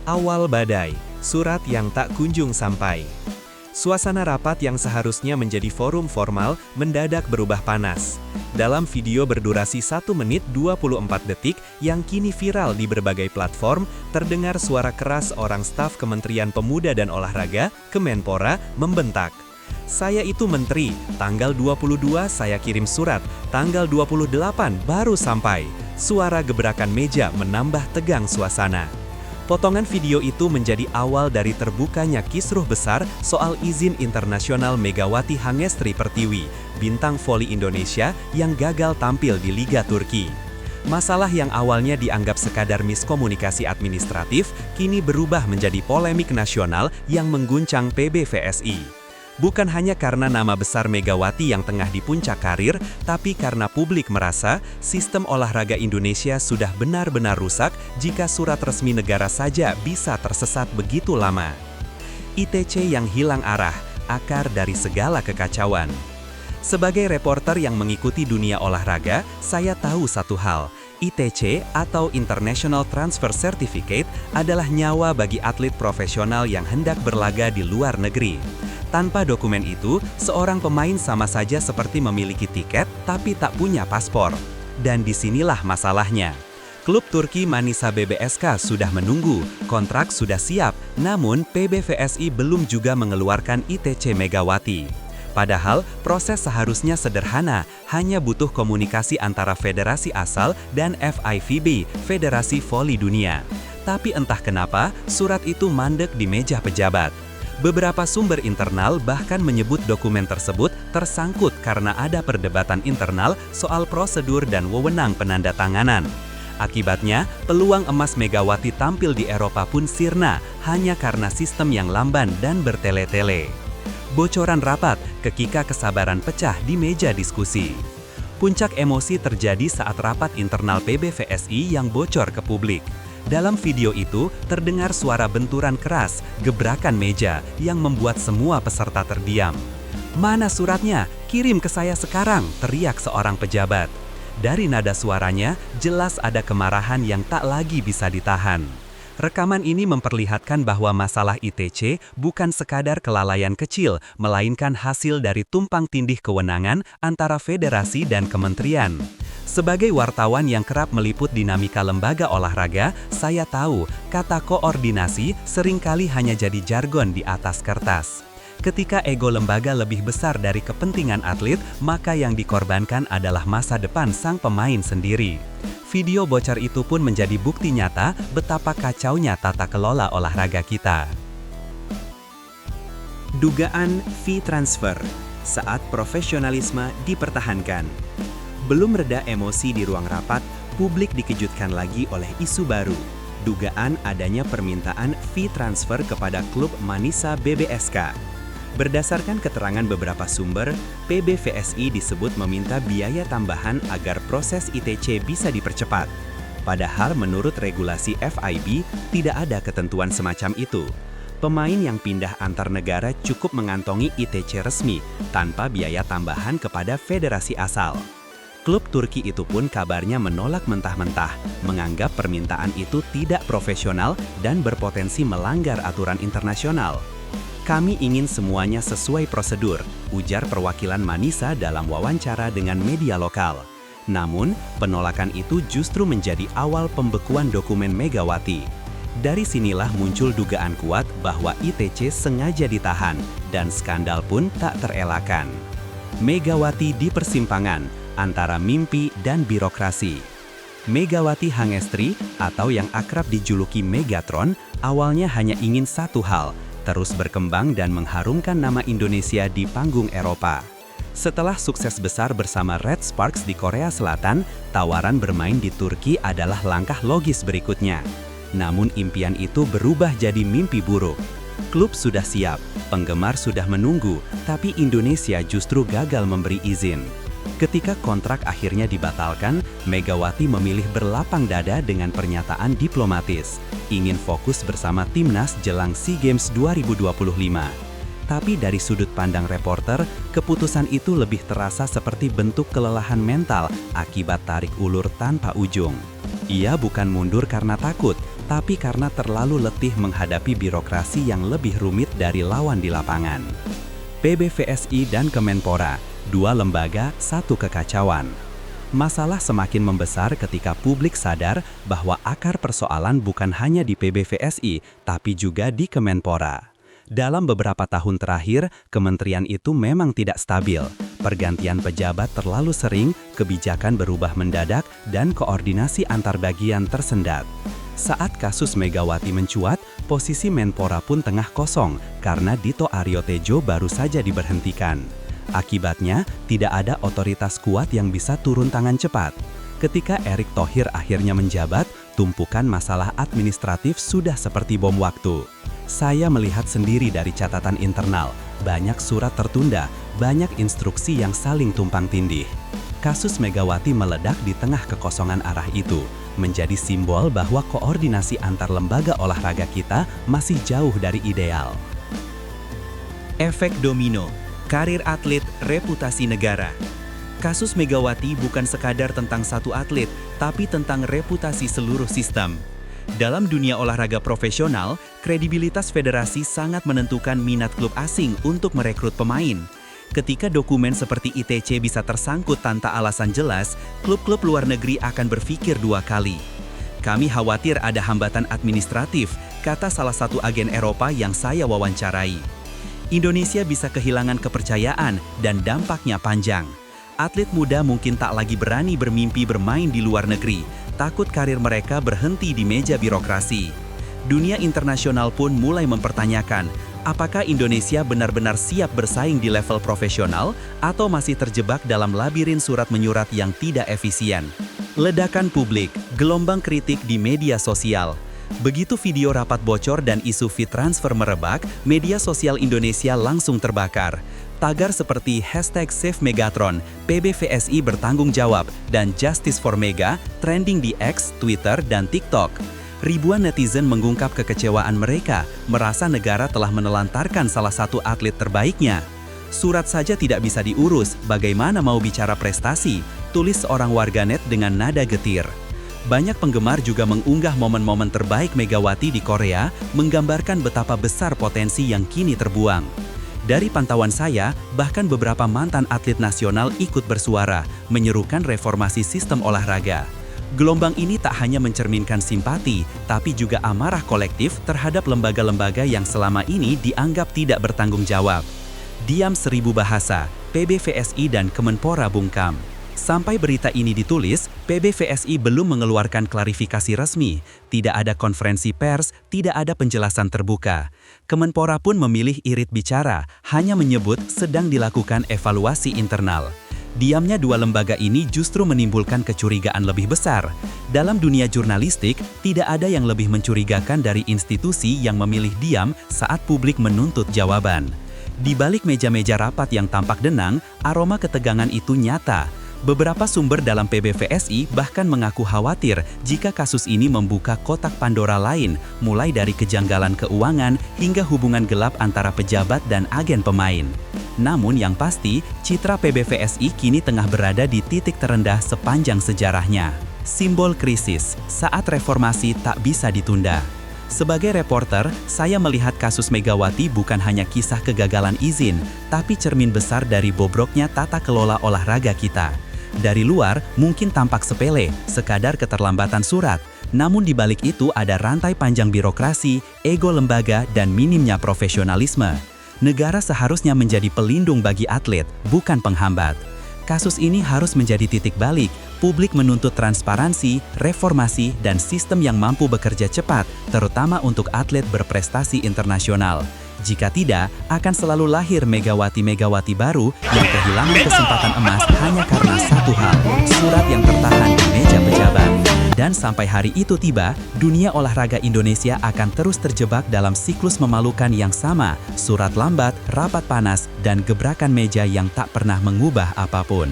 Awal badai, surat yang tak kunjung sampai. Suasana rapat yang seharusnya menjadi forum formal mendadak berubah panas. Dalam video berdurasi 1 menit 24 detik yang kini viral di berbagai platform, terdengar suara keras orang staf Kementerian Pemuda dan Olahraga, Kemenpora, membentak. "Saya itu menteri, tanggal 22 saya kirim surat, tanggal 28 baru sampai." Suara gebrakan meja menambah tegang suasana. Potongan video itu menjadi awal dari terbukanya kisruh besar soal izin internasional Megawati Hangestri Pertiwi, bintang voli Indonesia yang gagal tampil di Liga Turki. Masalah yang awalnya dianggap sekadar miskomunikasi administratif, kini berubah menjadi polemik nasional yang mengguncang PBVSI. Bukan hanya karena nama besar Megawati yang tengah di puncak karir, tapi karena publik merasa sistem olahraga Indonesia sudah benar-benar rusak jika surat resmi negara saja bisa tersesat begitu lama. ITC yang hilang arah, akar dari segala kekacauan. Sebagai reporter yang mengikuti dunia olahraga, saya tahu satu hal. ITC atau International Transfer Certificate adalah nyawa bagi atlet profesional yang hendak berlaga di luar negeri. Tanpa dokumen itu, seorang pemain sama saja seperti memiliki tiket tapi tak punya paspor. Dan disinilah masalahnya. Klub Turki Manisa BBSK sudah menunggu, kontrak sudah siap, namun PBVSI belum juga mengeluarkan ITC Megawati. Padahal, proses seharusnya sederhana, hanya butuh komunikasi antara federasi asal dan FIVB, Federasi Voli Dunia. Tapi entah kenapa, surat itu mandek di meja pejabat. Beberapa sumber internal bahkan menyebut dokumen tersebut tersangkut karena ada perdebatan internal soal prosedur dan wewenang penandatanganan. Akibatnya, peluang emas Megawati tampil di Eropa pun sirna hanya karena sistem yang lamban dan bertele-tele. Bocoran rapat, kekika kesabaran pecah di meja diskusi. Puncak emosi terjadi saat rapat internal PBVSI yang bocor ke publik. Dalam video itu, terdengar suara benturan keras, gebrakan meja, yang membuat semua peserta terdiam. "Mana suratnya? Kirim ke saya sekarang!" teriak seorang pejabat. Dari nada suaranya, jelas ada kemarahan yang tak lagi bisa ditahan. Rekaman ini memperlihatkan bahwa masalah ITC bukan sekadar kelalaian kecil, melainkan hasil dari tumpang tindih kewenangan antara federasi dan kementerian. Sebagai wartawan yang kerap meliput dinamika lembaga olahraga, saya tahu kata koordinasi seringkali hanya jadi jargon di atas kertas. Ketika ego lembaga lebih besar dari kepentingan atlet, maka yang dikorbankan adalah masa depan sang pemain sendiri. Video bocor itu pun menjadi bukti nyata betapa kacaunya tata kelola olahraga kita. Dugaan fee transfer saat profesionalisme dipertahankan. Belum reda emosi di ruang rapat, publik dikejutkan lagi oleh isu baru. Dugaan adanya permintaan fee transfer kepada klub Manisa BBSK. Berdasarkan keterangan beberapa sumber, PBVSI disebut meminta biaya tambahan agar proses ITC bisa dipercepat. Padahal menurut regulasi FIB, tidak ada ketentuan semacam itu. Pemain yang pindah antar negara cukup mengantongi ITC resmi tanpa biaya tambahan kepada federasi asal. Klub Turki itu pun kabarnya menolak mentah-mentah, menganggap permintaan itu tidak profesional dan berpotensi melanggar aturan internasional. "Kami ingin semuanya sesuai prosedur," ujar perwakilan Manisa dalam wawancara dengan media lokal. Namun, penolakan itu justru menjadi awal pembekuan dokumen Megawati. Dari sinilah muncul dugaan kuat bahwa ITC sengaja ditahan, dan skandal pun tak terelakkan. Megawati di persimpangan antara mimpi dan birokrasi. Megawati Hangestri, atau yang akrab dijuluki Megatron, awalnya hanya ingin satu hal, terus berkembang dan mengharumkan nama Indonesia di panggung Eropa. Setelah sukses besar bersama Red Sparks di Korea Selatan, tawaran bermain di Turki adalah langkah logis berikutnya. Namun impian itu berubah jadi mimpi buruk. Klub sudah siap, penggemar sudah menunggu, tapi Indonesia justru gagal memberi izin. Ketika kontrak akhirnya dibatalkan, Megawati memilih berlapang dada dengan pernyataan diplomatis, ingin fokus bersama timnas jelang SEA Games 2025. Tapi dari sudut pandang reporter, keputusan itu lebih terasa seperti bentuk kelelahan mental akibat tarik ulur tanpa ujung. Ia bukan mundur karena takut, tapi karena terlalu letih menghadapi birokrasi yang lebih rumit dari lawan di lapangan. PBVSI dan Kemenpora, dua lembaga, satu kekacauan. Masalah semakin membesar ketika publik sadar bahwa akar persoalan bukan hanya di PBVSI, tapi juga di Kemenpora. Dalam beberapa tahun terakhir, kementerian itu memang tidak stabil. Pergantian pejabat terlalu sering, kebijakan berubah mendadak, dan koordinasi antar bagian tersendat. Saat kasus Megawati mencuat, posisi Menpora pun tengah kosong karena Dito Aryo Tejo baru saja diberhentikan. Akibatnya, tidak ada otoritas kuat yang bisa turun tangan cepat. Ketika Erick Thohir akhirnya menjabat, tumpukan masalah administratif sudah seperti bom waktu. Saya melihat sendiri dari catatan internal, banyak surat tertunda, banyak instruksi yang saling tumpang tindih. Kasus Megawati meledak di tengah kekosongan arah itu, menjadi simbol bahwa koordinasi antar lembaga olahraga kita masih jauh dari ideal. Efek domino, karir atlet, reputasi negara. Kasus Megawati bukan sekadar tentang satu atlet, tapi tentang reputasi seluruh sistem. Dalam dunia olahraga profesional, kredibilitas federasi sangat menentukan minat klub asing untuk merekrut pemain. Ketika dokumen seperti ITC bisa tersangkut tanpa alasan jelas, klub-klub luar negeri akan berpikir dua kali. Kami khawatir ada hambatan administratif, kata salah satu agen Eropa yang saya wawancarai. Indonesia bisa kehilangan kepercayaan dan dampaknya panjang. Atlet muda mungkin tak lagi berani bermimpi bermain di luar negeri, takut karir mereka berhenti di meja birokrasi. Dunia internasional pun mulai mempertanyakan, apakah Indonesia benar-benar siap bersaing di level profesional atau masih terjebak dalam labirin surat menyurat yang tidak efisien. Ledakan publik, gelombang kritik di media sosial. Begitu video rapat bocor dan isu fee transfer merebak, media sosial Indonesia langsung terbakar. Tagar seperti #SaveMegatron, PBVSI bertanggung jawab, dan Justice for Mega trending di X, Twitter, dan TikTok. Ribuan netizen mengungkap kekecewaan mereka, merasa negara telah menelantarkan salah satu atlet terbaiknya. Surat saja tidak bisa diurus, bagaimana mau bicara prestasi, tulis seorang warganet dengan nada getir. Banyak penggemar juga mengunggah momen-momen terbaik Megawati di Korea, menggambarkan betapa besar potensi yang kini terbuang. Dari pantauan saya, bahkan beberapa mantan atlet nasional ikut bersuara, menyerukan reformasi sistem olahraga. Gelombang ini tak hanya mencerminkan simpati, tapi juga amarah kolektif terhadap lembaga-lembaga yang selama ini dianggap tidak bertanggung jawab. Diam seribu bahasa, PBVSI dan Kemenpora bungkam. Sampai berita ini ditulis, PBVSI belum mengeluarkan klarifikasi resmi, tidak ada konferensi pers, tidak ada penjelasan terbuka. Kemenpora pun memilih irit bicara, hanya menyebut sedang dilakukan evaluasi internal. Diamnya dua lembaga ini justru menimbulkan kecurigaan lebih besar. Dalam dunia jurnalistik, tidak ada yang lebih mencurigakan dari institusi yang memilih diam saat publik menuntut jawaban. Di balik meja-meja rapat yang tampak denang, aroma ketegangan itu nyata. Beberapa sumber dalam PBVSI bahkan mengaku khawatir jika kasus ini membuka kotak Pandora lain, mulai dari kejanggalan keuangan hingga hubungan gelap antara pejabat dan agen pemain. Namun yang pasti, citra PBVSI kini tengah berada di titik terendah sepanjang sejarahnya. Simbol krisis, saat reformasi tak bisa ditunda. Sebagai reporter, saya melihat kasus Megawati bukan hanya kisah kegagalan izin, tapi cermin besar dari bobroknya tata kelola olahraga kita. Dari luar, mungkin tampak sepele, sekadar keterlambatan surat. Namun di balik itu ada rantai panjang birokrasi, ego lembaga, dan minimnya profesionalisme. Negara seharusnya menjadi pelindung bagi atlet, bukan penghambat. Kasus ini harus menjadi titik balik. Publik menuntut transparansi, reformasi, dan sistem yang mampu bekerja cepat, terutama untuk atlet berprestasi internasional. Jika tidak, akan selalu lahir Megawati-Megawati baru yang kehilangan kesempatan emas hanya karena satu hal, surat yang tertahan di meja pejabat. Dan sampai hari itu tiba, dunia olahraga Indonesia akan terus terjebak dalam siklus memalukan yang sama, surat lambat, rapat panas, dan gebrakan meja yang tak pernah mengubah apapun.